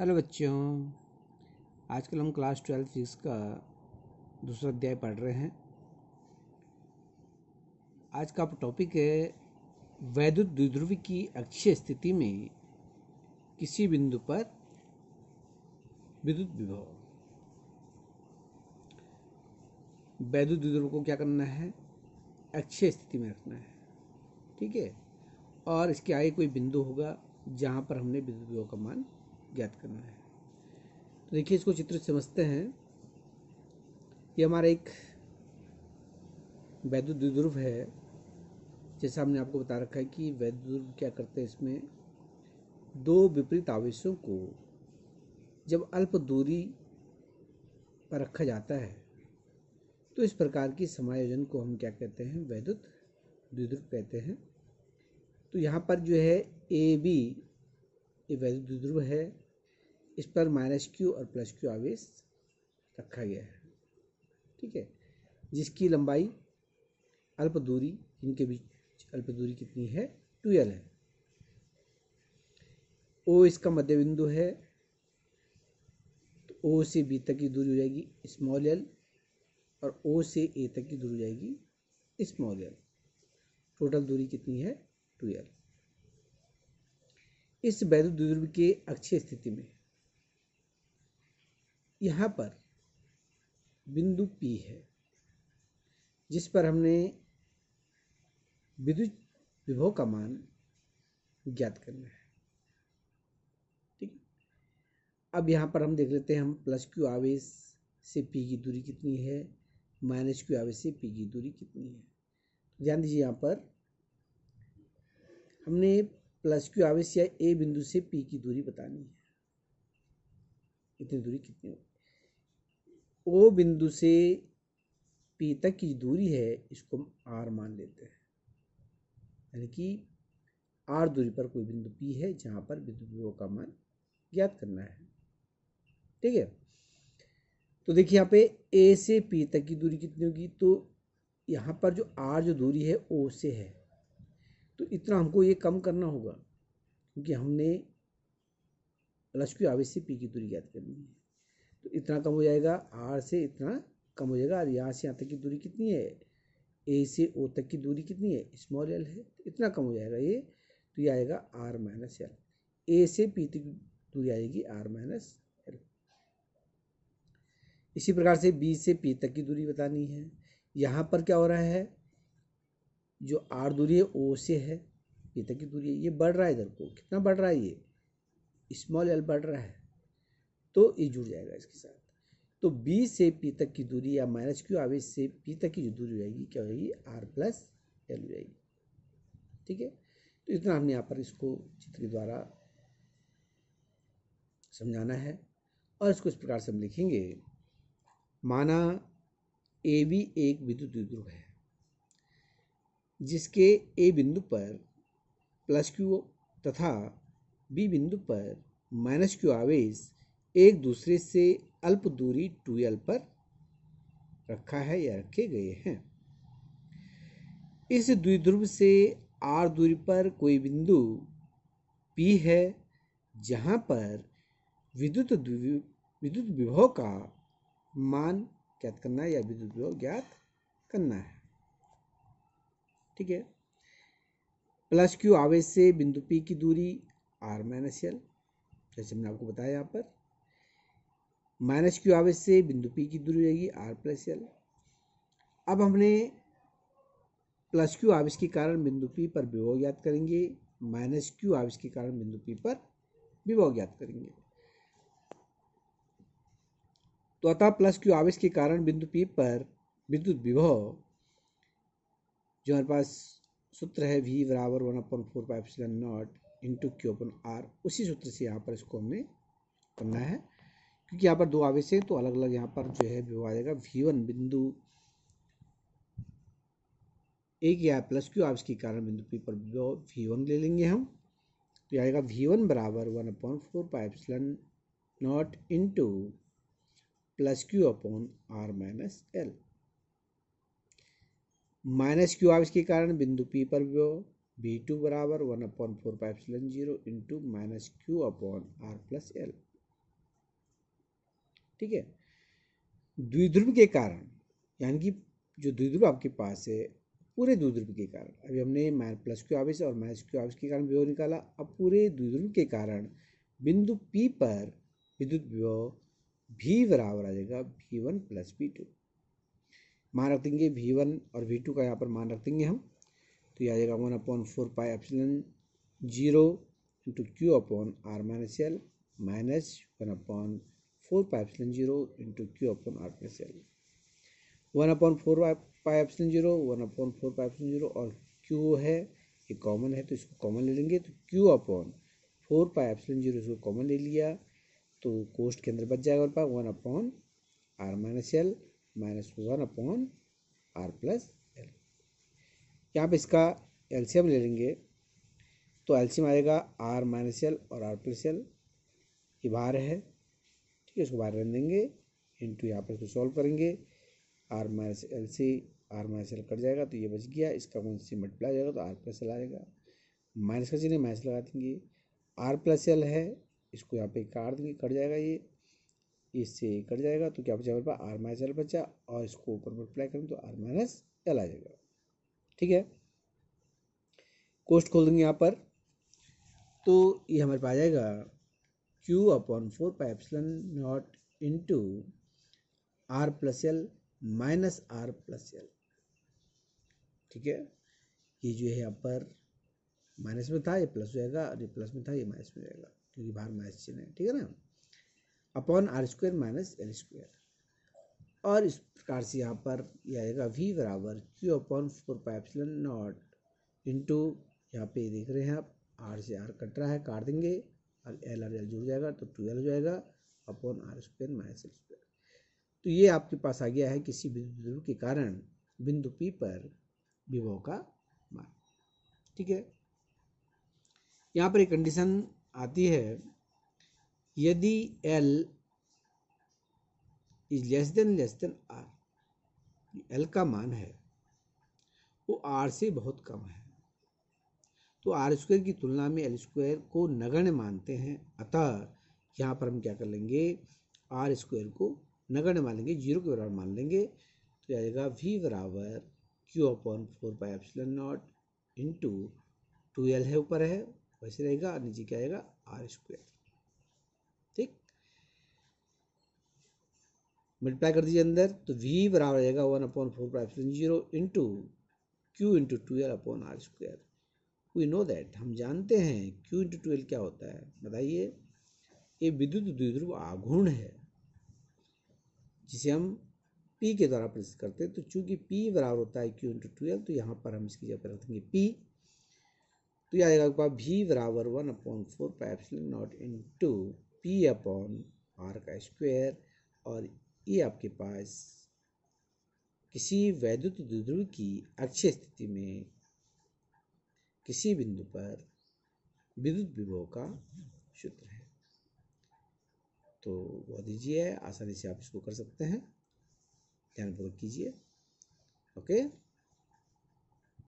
Hello बच्चों, आजकल हम क्लास 12 फिजिक्स का दूसरा अध्याय पढ़ रहे हैं। आज का टॉपिक है वैद्युत द्विध्रुवी की अक्षीय स्थिति में किसी बिंदु पर विद्युत विभव। वैद्युत द्विध्रुव को क्या करना है? अक्षीय स्थिति में रखना है, ठीक है। और इसके आगे कोई बिंदु होगा जहाँ पर हमने विद्युत विभव का मान ज्ञात करना है। तो देखिए, इसको चित्र से समझते हैं। ये हमारा एक वैद्युत द्विध्रुव है। जैसा हमने आपको बता रखा है कि वैद्युत द्विध्रुव क्या करते हैं, इसमें दो विपरीत आवेशों को जब अल्प दूरी पर रखा जाता है तो इस प्रकार की समायोजन को हम क्या कहते हैं? वैद्युत द्विध्रुव कहते हैं। तो यहाँ पर जो है ए बी ये वैद्युत द्विध्रुव है। इस पर -q और +q आवेश रखा गया है, ठीक है, जिसकी लंबाई अल्प दूरी, इनके बीच अल्प दूरी कितनी है? 2l है। O इसका मध्य बिंदु है, तो O से B तक की दूरी हो जाएगी स्मॉल l, और O से A तक की दूरी हो जाएगी स्मॉल l। टोटल दूरी कितनी है? 2l। इस वैद्युत द्विध्रुव के अक्षीय स्थिति में यहाँ पर बिंदु P है, जिस पर हमने विद्युत विभव का मान ज्ञात करना है, ठीक। अब यहाँ पर हम देख लेते हैं, हम +q आवेश से P की दूरी कितनी है, -q आवेश से P की दूरी कितनी है। ध्यान दीजिए, यहाँ पर हमने +q आवेश या A बिंदु से P की दूरी बतानी है। इतनी दूरी कितनी होगी? O बिंदु से P तक की दूरी है, इसको हम R मान लेते हैं, यानी कि R दूरी पर कोई बिंदु P है जहाँ पर विद्युत विभव का मान ज्ञात करना है, ठीक है। तो देखिए, यहाँ पे A से P तक की दूरी कितनी होगी? तो यहाँ पर जो R जो दूरी है O से है, तो इतना हमको ये कम करना होगा, क्योंकि हमने +q आवेश से P की दूरी ज्ञात करनी है। तो इतना कम हो जाएगा, R से इतना कम हो जाएगा। और यहाँ से यहाँ तक की दूरी कितनी है? A से O तक की दूरी कितनी है? स्मॉल l है। इतना कम हो जाएगा ये, तो ये आएगा R - l। A से P तक की दूरी आएगी R - l। इसी प्रकार से B से P तक की दूरी बतानी है। यहाँ पर क्या हो रहा है? जो R दूरी है O से है, P तक की दूरी है, ये बढ़ रहा है इधर को। कितना बढ़ रहा है? ये स्मॉल l बढ़ रहा है, तो ये जुड़ जाएगा इसके साथ। तो B से P तक की दूरी या -q आवेश से P तक की जो दूरी हो जाएगी, क्या हो जाएगी? R + l हो जाएगी, ठीक है। तो इतना हमने यहाँ पर इसको चित्र के द्वारा समझाना है। और इसको इस प्रकार से हम लिखेंगे, माना AB एक विद्युत द्विध्रुव है जिसके A बिंदु पर +q तथा B बिंदु पर -q आवेश एक दूसरे से अल्प दूरी 2l पर रखा है या रखे गए हैं। इस द्विध्रुव से R दूरी पर कोई बिंदु P है जहां पर विद्युत विभव का मान ज्ञात करना है या विद्युत विभव ज्ञात करना है, ठीक है। +q आवेश से बिंदु P की दूरी R - l, जैसे मैंने आपको बताया। यहाँ पर -q आवेश से बिंदु P की दूरी रहेगी R + l। अब हमने +q आवेश के कारण बिंदु P पर विभव ज्ञात करेंगे, -q आवेश के कारण बिंदु P पर विभव ज्ञात करेंगे। तो अतः +q आवेश के कारण बिंदु P पर विद्युत विभव, जो हमारे पास सूत्र है V = 1/4πε0 × Q/R, उसी सूत्र से यहाँ पर इसको हमें करना है। क्योंकि यहाँ पर दो आवेश हैं, तो अलग अलग यहाँ पर जो है विभव आ जाएगा। V1 बिंदु एक या +q आवेश के कारण बिंदु P पर विभव V1 ले लेंगे हम। तो आएगा V1 = 1/4πε0 × +q/R - l। -q आवेश के कारण बिंदु P पर विभव V2 = 1/4πε0 × -q/R + l। ठीक है। द्विध्रुव के कारण, यानी कि जो द्विध्रुव आपके पास है पूरे द्विध्रुव के कारण, अभी हमने प्लस क्यू आवेश और माइनस क्यू आवेश के कारण विभव निकाला, अब पूरे द्विध्रुव के कारण बिंदु P पर विद्युत विभव V बराबर आ जाएगा V1 प्लस V2। मान रख देंगे V1 और V2 का यहाँ पर मान रख देंगे हम, तो यह आ जाएगा 1/4πε0 into Q upon R minus L minus 1/4πε0 into Q upon R plus L. 1/4πε0 1/4πε0 और क्यू है ये कॉमन है तो इसको कॉमन ले लेंगे, तो क्यू अपॉन 4πε0 इसको कॉमन ले लिया तो कोष्ट के अंदर बच जाएगा हमारे पास 1/r minus L minus 1/r plus L. यहाँ पे इसका एलसीएम ले लेंगे तो एलसीएम आएगा r माइनस एल और r प्लस एल, ये बाहर है, ठीक है, इसको बाहर रख देंगे इंटू यहाँ पर इसको सॉल्व करेंगे, r माइनस एल से r माइनस एल कट जाएगा तो ये बच गया, इसका वन से मल्टीप्लाई हो जाएगा तो r प्लस एल आएगा, माइनस का चिन्ह माइनस लगा देंगे, r प्लस एल है इसको यहाँ पे काट देंगे, कट जाएगा, ये इससे कट जाएगा तो क्या बचा हमारे पास r माइनस एल बचा, और इसको ऊपर मल्टीप्लाई करें तो r माइनस एल आ जाएगा, ठीक है। कोष्ट खोल देंगे यहाँ पर तो ये हमारे पास आ जाएगा Q upon 4πε0 into r plus L minus r plus L, ठीक है। ये जो है यहाँ पर माइनस में था ये प्लस हो जाएगा और ये प्लस में था ये माइनस में जाएगा क्योंकि बाहर माइनस चिन्ह है, ठीक है ना, upon r square minus L square. और इस प्रकार से यहाँ पर ये आएगा V बराबर Q अपॉन 4πε0 इंटू, यहाँ पे देख रहे हैं आप r से r कट रहा है, काट देंगे और एल और एल जुड़ जाएगा तो 2l हो जाएगा upon r square minus L square. तो ये आपके पास आ गया है किसी बिंदु के कारण बिंदु P पर विभव का मान, ठीक है। यहाँ पर एक कंडीशन आती है, यदि L is less than R, L का मान है वो R से बहुत कम है तो R स्क्वायर की तुलना में L स्क्वायर को नगण्य मानते हैं, अतः यहाँ पर हम क्या कर लेंगे R स्क्वायर को नगण्य मान लेंगे, 0 के बराबर मान लेंगे, तो आएगा V बराबर Q अपॉन 4πε0 इंटू 2l है ऊपर है वैसे रहेगा और नीचे क्या आएगा R स्क्वायर, ठीक, मल्टीप्लाई कर दीजिए अंदर तो V बराबर आ जाएगा 1/4πε0 into Q into 2l upon R square. We know that, हम जानते हैं Q इंटू 2l क्या होता है, बताइए। ये विद्युत द्विध्रुव आघूर्ण है जिसे हम P के द्वारा प्रदर्शित करते हैं, तो चूंकि P बराबर होता है Q इंटू 2l तो यहाँ पर हम इसकी जगह पर रख देंगे P, तो यह आएगा V बराबर 1/4πε0 इंटू P अपॉन R का स्क्वायर, और ये आपके पास किसी वैद्युत द्विध्रुव की अक्षीय स्थिति में किसी बिंदु पर विद्युत विभव का सूत्र है। तो बहुत ईजी है, आसानी से आप इसको कर सकते हैं, ध्यानपूर्वक कीजिए, ओके।